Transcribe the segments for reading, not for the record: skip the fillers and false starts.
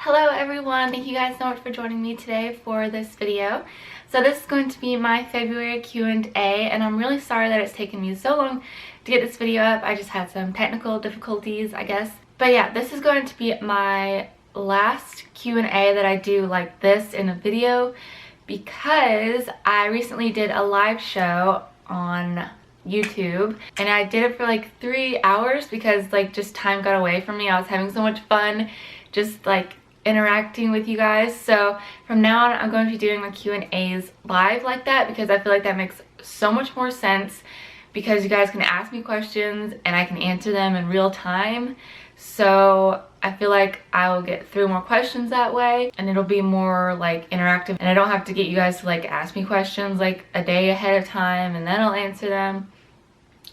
Hello everyone, thank you guys so much for joining me today for this video. So this is going to be my February Q&A, and I'm really sorry that it's taken me so long to get this video up. I just had some technical difficulties, I guess. But yeah, this is going to be my last Q&A that I do like this in a video, because I recently did a live show on YouTube and I did it for like 3 hours because like just time got away from me. I was having so much fun just like interacting with you guys. So from now on I'm going to be doing my Q&As live like that, because I feel like that makes so much more sense, because you guys can ask me questions and I can answer them in real time. So I feel like I will get through more questions that way, and it'll be more like interactive, and I don't have to get you guys to like ask me questions like a day ahead of time and then I'll answer them.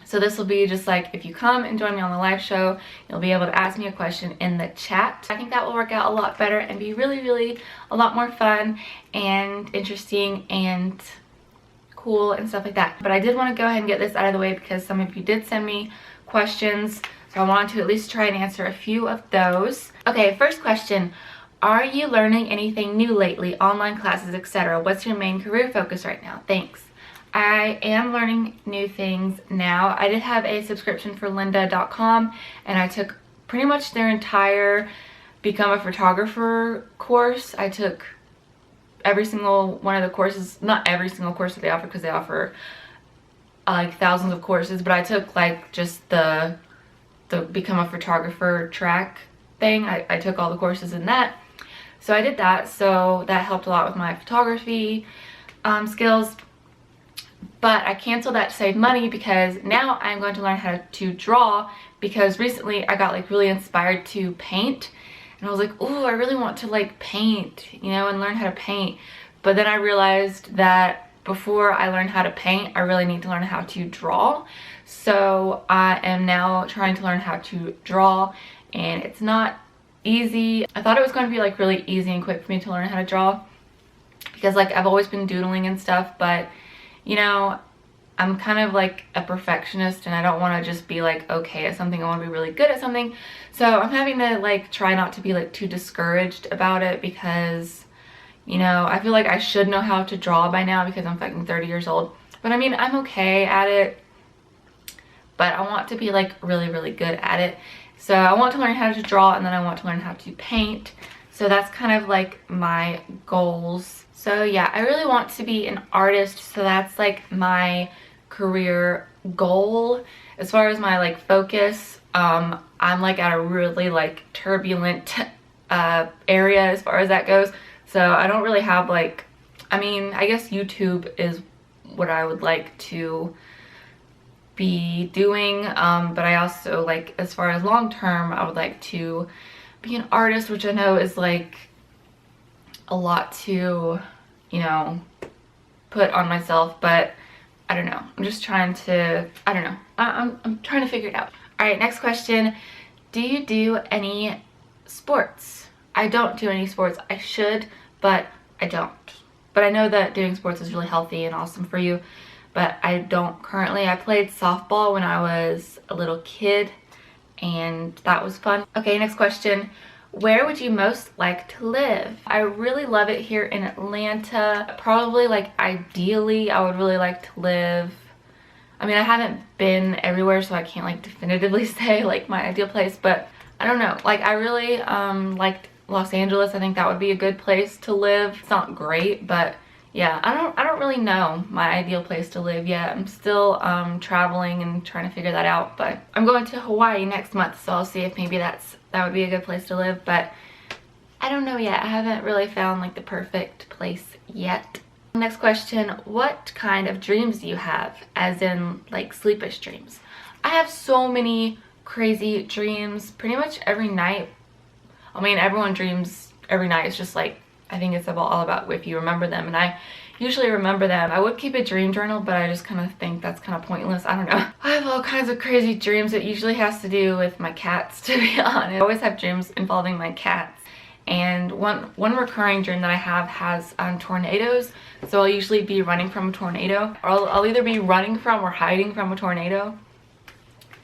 So this will be just like, if you come and join me on the live show, you'll be able to ask me a question in the chat. I think that will work out a lot better and be really a lot more fun and interesting and cool and stuff like that. But I did want to go ahead and get this out of the way because some of you did send me questions, so I wanted to at least try and answer a few of those. Okay, first question. Are you learning anything new lately? Online classes, etc. What's your main career focus right now? Thanks. I am learning new things now. I did have a subscription for lynda.com and I took pretty much their entire Become a Photographer course. I took every single one of the courses, not every single course that they offer because they offer like thousands of courses, but I took like just the Become a Photographer track thing. I took all the courses in that. So I did that, so that helped a lot with my photography skills. But I canceled that to save money because now I'm going to learn how to draw, because recently I got like really inspired to paint and I was like, oh, I really want to like paint, you know, and learn how to paint. But then I realized that before I learn how to paint, I really need to learn how to draw. So I am now trying to learn how to draw, and it's not easy. I thought it was going to be like really easy and quick for me to learn how to draw because like I've always been doodling and stuff, but you know, I'm kind of like a perfectionist and I don't want to just be like okay at something. I want to be really good at something. So I'm having to like try not to be like too discouraged about it, because you know, I feel like I should know how to draw by now because I'm fucking 30 years old. But I mean, I'm okay at it, but I want to be like really good at it. So I want to learn how to draw, and then I want to learn how to paint. So that's kind of like my goals. So yeah, I really want to be an artist, so that's like my career goal. As far as my like focus, I'm like at a really like turbulent area as far as that goes. So I don't really have like, I mean, I guess YouTube is what I would like to be doing, but I also like, as far as long term, I would like to be an artist, which I know is like a lot to, you know, put on myself, but I don't know. I'm just trying to, I don't know. I'm trying to figure it out. All right, next question. Do you do any sports? I don't do any sports. I should, but I don't. But I know that doing sports is really healthy and awesome for you, but I don't currently. I played softball when I was a little kid, and that was fun. Okay, next question. Where would you most like to live? I really love it here in Atlanta. Probably like ideally I would really like to live, I mean, I haven't been everywhere, so I can't like definitively say like my ideal place, but I don't know. Like I really liked Los Angeles. I think that would be a good place to live. It's not great, but yeah, I don't really know my ideal place to live yet. I'm still traveling and trying to figure that out, but I'm going to Hawaii next month, so I'll see if maybe that would be a good place to live, but I don't know yet. I haven't really found like the perfect place yet. Next question. What kind of dreams do you have, as in like sleepless dreams? I have so many crazy dreams pretty much every night. I mean, everyone dreams every night. It's just like, I think it's all about if you remember them, and I usually remember them. I would keep a dream journal, but I just kind of think that's kind of pointless. I don't know. I have all kinds of crazy dreams. It usually has to do with my cats, to be honest. I always have dreams involving my cats. And one recurring dream that I have has tornadoes. So I'll usually be running from a tornado, or I'll either be running from or hiding from a tornado.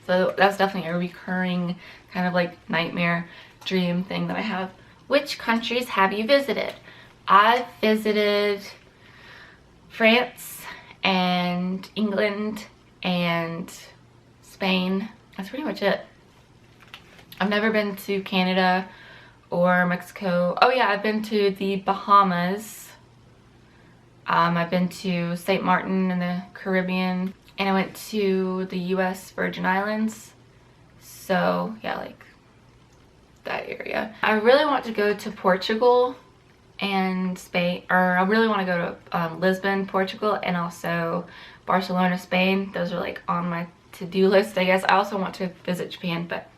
So that's definitely a recurring kind of like nightmare dream thing that I have. Which countries have you visited? I've visited France and England and Spain. That's pretty much it. I've never been to Canada or Mexico. Oh yeah, I've been to the Bahamas. I've been to St. Martin in the Caribbean, and I went to the US Virgin Islands. So yeah, like that area. I really want to go to Portugal and Spain, or I really want to go to Lisbon, Portugal, and also Barcelona, Spain. Those are like on my to-do list, I guess. I also want to visit Japan, but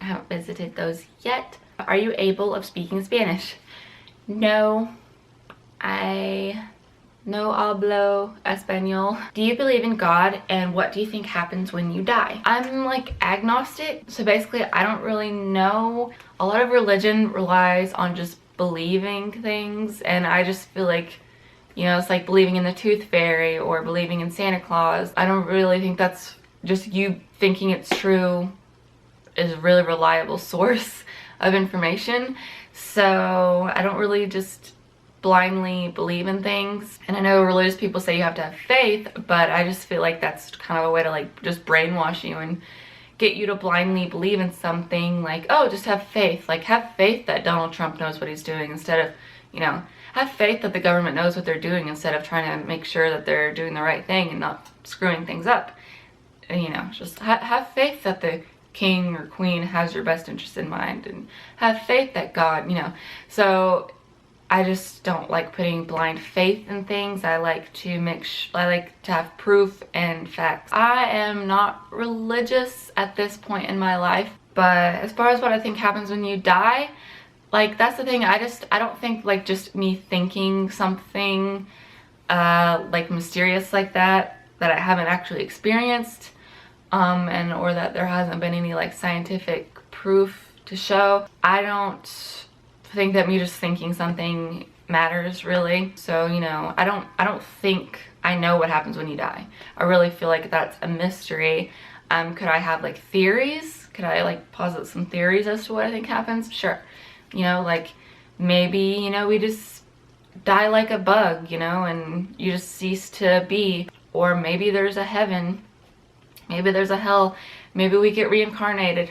I haven't visited those yet. Are you able of speaking Spanish? No. I no hablo español. Do you believe in God, and what do you think happens when you die? I'm like agnostic, so basically I don't really know. A lot of religion relies on just believing things, and I just feel like, you know, it's like believing in the tooth fairy or believing in Santa Claus. I don't really think that's just you thinking it's true is a really reliable source of information. So I don't really just blindly believe in things. And I know religious people say you have to have faith, but I just feel like that's kind of a way to like just brainwash you and get you to blindly believe in something. Like, oh, just have faith. Like, have faith that Donald Trump knows what he's doing, instead of, you know, have faith that the government knows what they're doing, instead of trying to make sure that they're doing the right thing and not screwing things up. And, you know, just have faith that the king or queen has your best interest in mind, and have faith that God, you know. So I just don't like putting blind faith in things. I like to I like to have proof and facts. I am not religious at this point in my life, but as far as what I think happens when you die, like, that's the thing. I don't think like just me thinking something like mysterious like that I haven't actually experienced, and or that there hasn't been any like scientific proof to show. I don't think that me just thinking something matters, really. So, you know, I don't think I know what happens when you die. I really feel like that's a mystery. Could I have like theories? Could I like posit some theories as to what I think happens? Sure. You know, like maybe, you know, we just die like a bug, you know, and you just cease to be. Or maybe there's a heaven, maybe there's a hell, maybe we get reincarnated.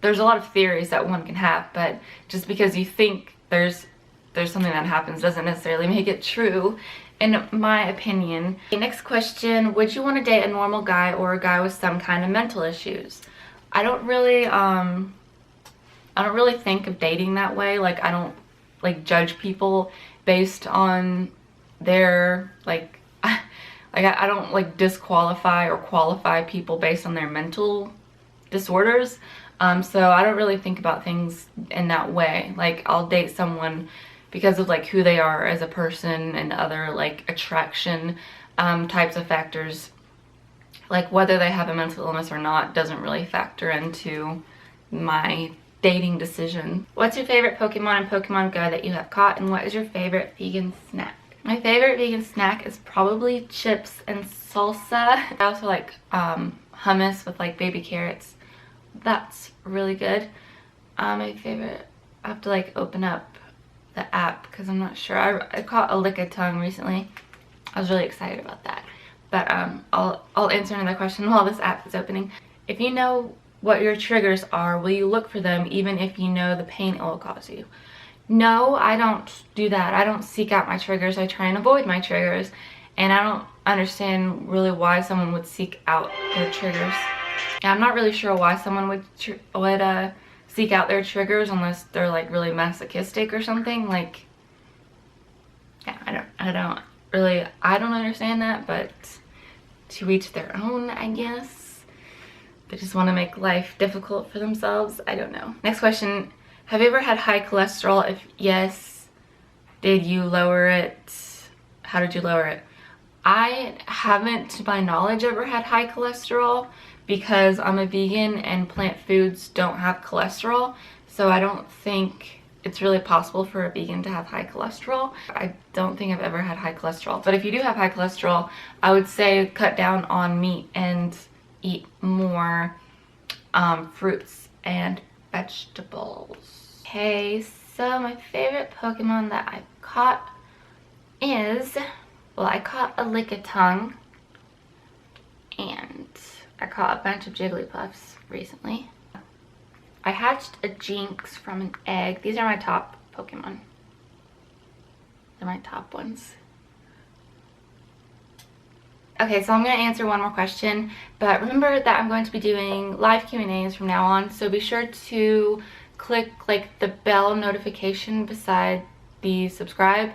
There's a lot of theories that one can have, but just because you think there's something that happens doesn't necessarily make it true, in my opinion. Okay, next question, would you want to date a normal guy or a guy with some kind of mental issues? I don't really think of dating that way. Like, I don't like judge people based on their like I don't like disqualify or qualify people based on their mental disorders. So I don't really think about things in that way. Like, I'll date someone because of like who they are as a person and other like attraction types of factors. Like, whether they have a mental illness or not doesn't really factor into my dating decision. What's your favorite Pokemon and Pokemon Go that you have caught, and what is your favorite vegan snack? My favorite vegan snack is probably chips and salsa. I also like hummus with like baby carrots. That's really good. My favorite, I have to like open up the app because I'm not sure. I caught a lick of tongue recently. I was really excited about that. But I'll answer another question while this app is opening. If you know what your triggers are, will you look for them even if you know the pain it will cause you? No, I don't do that. I don't seek out my triggers. I try and avoid my triggers. And I don't understand really why someone would seek out their triggers. Yeah, I'm not really sure why someone would seek out their triggers unless they're like really masochistic or something. Like, yeah, I don't understand that, but to each their own, I guess. They just want to make life difficult for themselves. I don't know. Next question. Have you ever had high cholesterol? If yes, did you lower it? How did you lower it? I haven't, to my knowledge, ever had high cholesterol because I'm a vegan and plant foods don't have cholesterol. So I don't think it's really possible for a vegan to have high cholesterol. I don't think I've ever had high cholesterol. But if you do have high cholesterol, I would say cut down on meat and eat more fruits and vegetables. Okay, So my favorite Pokemon that I've caught is, well, I caught a Lickitung, and I caught a bunch of Jigglypuffs recently. I hatched a Jinx from an egg. These are my top Pokemon. They're my top ones. Okay, so I'm going to answer one more question, but remember that I'm going to be doing live Q&As from now on, so be sure to click like the bell notification beside the subscribe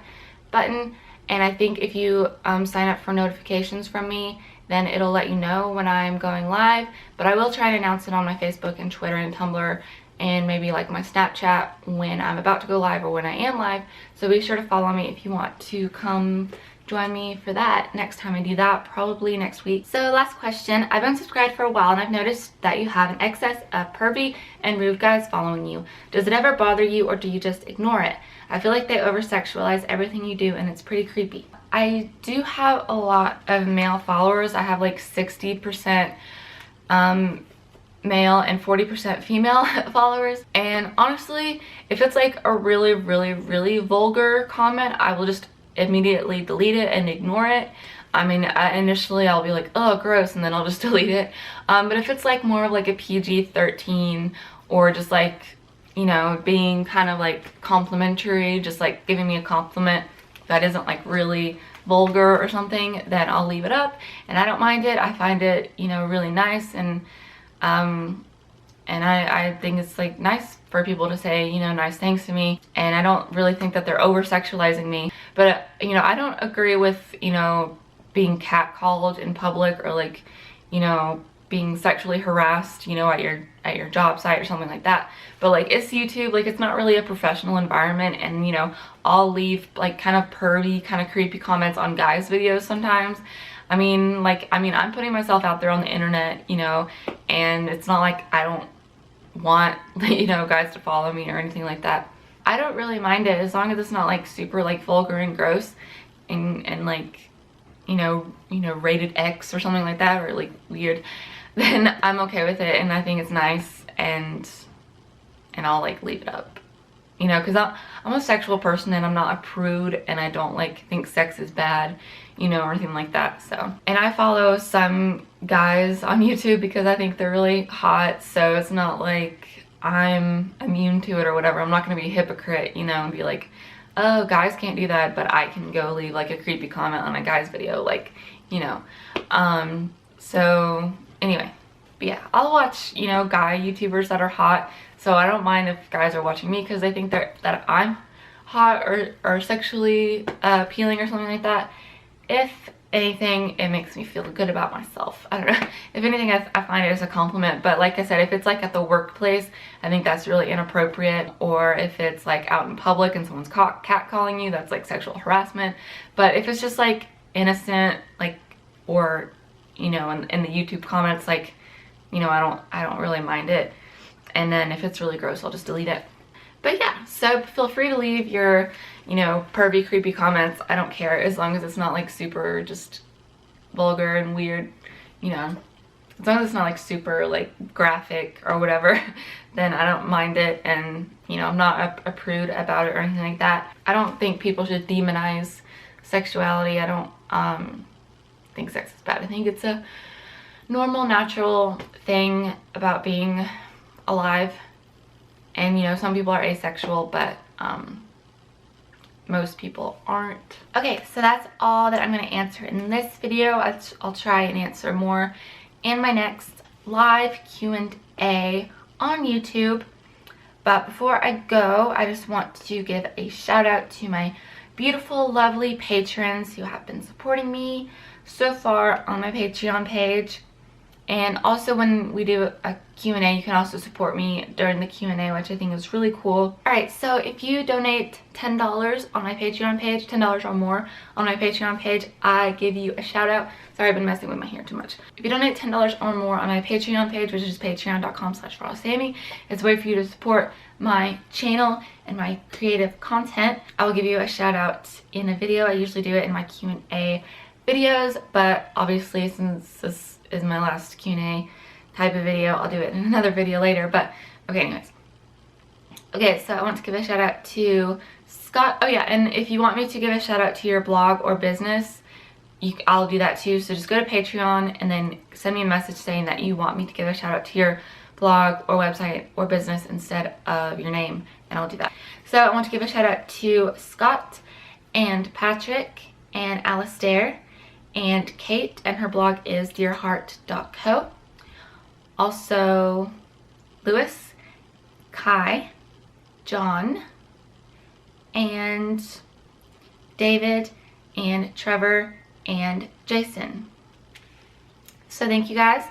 button, and I think if you sign up for notifications from me, then it'll let you know when I'm going live. But I will try to announce it on my Facebook and Twitter and Tumblr and maybe like my Snapchat when I'm about to go live or when I am live, so be sure to follow me if you want to come join me for that next time I do that, probably next week. So last question, I've been subscribed for a while and I've noticed that you have an excess of pervy and rude guys following you. Does it ever bother you, or do you just ignore it? I feel like they over-sexualize everything you do and it's pretty creepy. I do have a lot of male followers. I have like 60% male and 40% female followers, and honestly, if it's like a really vulgar comment, I will just immediately delete it and ignore it. I mean, initially I'll be like, oh gross, and then I'll just delete it. But if it's like more of like a PG-13, or just like, you know, being kind of like complimentary, just like giving me a compliment that isn't like really vulgar or something, then I'll leave it up and I don't mind it. I find it, you know, really nice, and I think it's like nice for people to say, you know, nice things to me, and I don't really think that they're over-sexualizing me. But you know, I don't agree with, you know, being catcalled in public, or like, you know, being sexually harassed, you know, at your job site or something like that. But like, it's YouTube, like it's not really a professional environment, and you know, I'll leave like kind of pervy, kind of creepy comments on guys' videos sometimes. I mean, I'm putting myself out there on the internet, you know, and it's not like I don't want, you know, guys to follow me or anything like that. I don't really mind it as long as it's not like super like vulgar and gross and like, you know, rated X or something like that, or like weird, then I'm okay with it, and I think it's nice, and I'll like leave it up, you know, because I'm a sexual person and I'm not a prude, and I don't like think sex is bad, you know, or anything like that. So, and I follow some guys on YouTube because I think they're really hot, so it's not like I'm immune to it or whatever. I'm not gonna be a hypocrite, you know, and be like, oh, guys can't do that, but I can go leave like a creepy comment on a guy's video, like, you know. So anyway, but yeah, I'll watch, you know, guy YouTubers that are hot, so I don't mind if guys are watching me because they think that I'm hot or sexually appealing or something like that. If anything, it makes me feel good about myself. I don't know. If anything, I find it as a compliment. But like I said, if it's like at the workplace, I think that's really inappropriate. Or if it's like out in public and someone's catcalling you, that's like sexual harassment. But if it's just like innocent, like, or, you know, in the YouTube comments, like, you know, I don't really mind it. And then if it's really gross, I'll just delete it. But yeah, so feel free to leave your, you know, pervy, creepy comments. I don't care, as long as it's not like super just vulgar and weird, you know. As long as it's not like super like graphic or whatever, then I don't mind it. And, you know, I'm not a prude about it or anything like that. I don't think people should demonize sexuality. I don't think sex is bad. I think it's a normal, natural thing about being alive. And, you know, some people are asexual, but most people aren't. Okay, so that's all that I'm going to answer in this video. I'll try and answer more in my next live Q&A on YouTube. But before I go, I just want to give a shout out to my beautiful, lovely patrons who have been supporting me so far on my Patreon page. And also, when we do a Q&A, you can also support me during the Q&A, which I think is really cool. Alright, so if you donate $10 on my Patreon page, $10 or more on my Patreon page, I give you a shout out. Sorry, I've been messing with my hair too much. If you donate $10 or more on my Patreon page, which is patreon.com/RawSammi, it's a way for you to support my channel and my creative content. I will give you a shout out in a video. I usually do it in my Q&A videos, but obviously since this is my last Q&A type of video, I'll do it in another video later. But okay, anyways, Okay, so I want to give a shout out to Scott. Oh yeah, and if you want me to give a shout out to your blog or business, I'll do that too. So just go to Patreon and then send me a message saying that you want me to give a shout out to your blog or website or business instead of your name, and I'll do that. So I want to give a shout out to Scott and Patrick and Alistair and Kate, and her blog is dearheart.co. Also Lewis, Kai, John, and David, and Trevor, and Jason. So thank you guys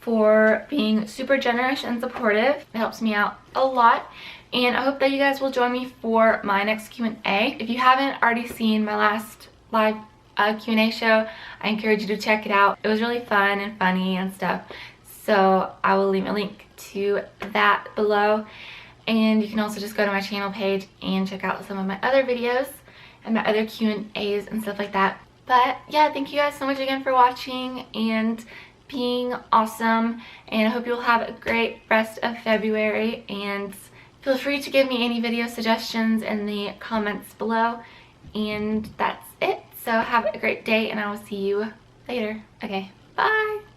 for being super generous and supportive. It helps me out a lot, and I hope that you guys will join me for my next Q&A. If you haven't already seen my last live Q&A show, I encourage you to check it out. It was really fun and funny and stuff, so I will leave a link to that below. And you can also just go to my channel page and check out some of my other videos and my other Q&As and stuff like that. But yeah, thank you guys so much again for watching and being awesome, and I hope you'll have a great rest of February, and feel free to give me any video suggestions in the comments below. And that's it. So have a great day, and I will see you later. Okay, bye!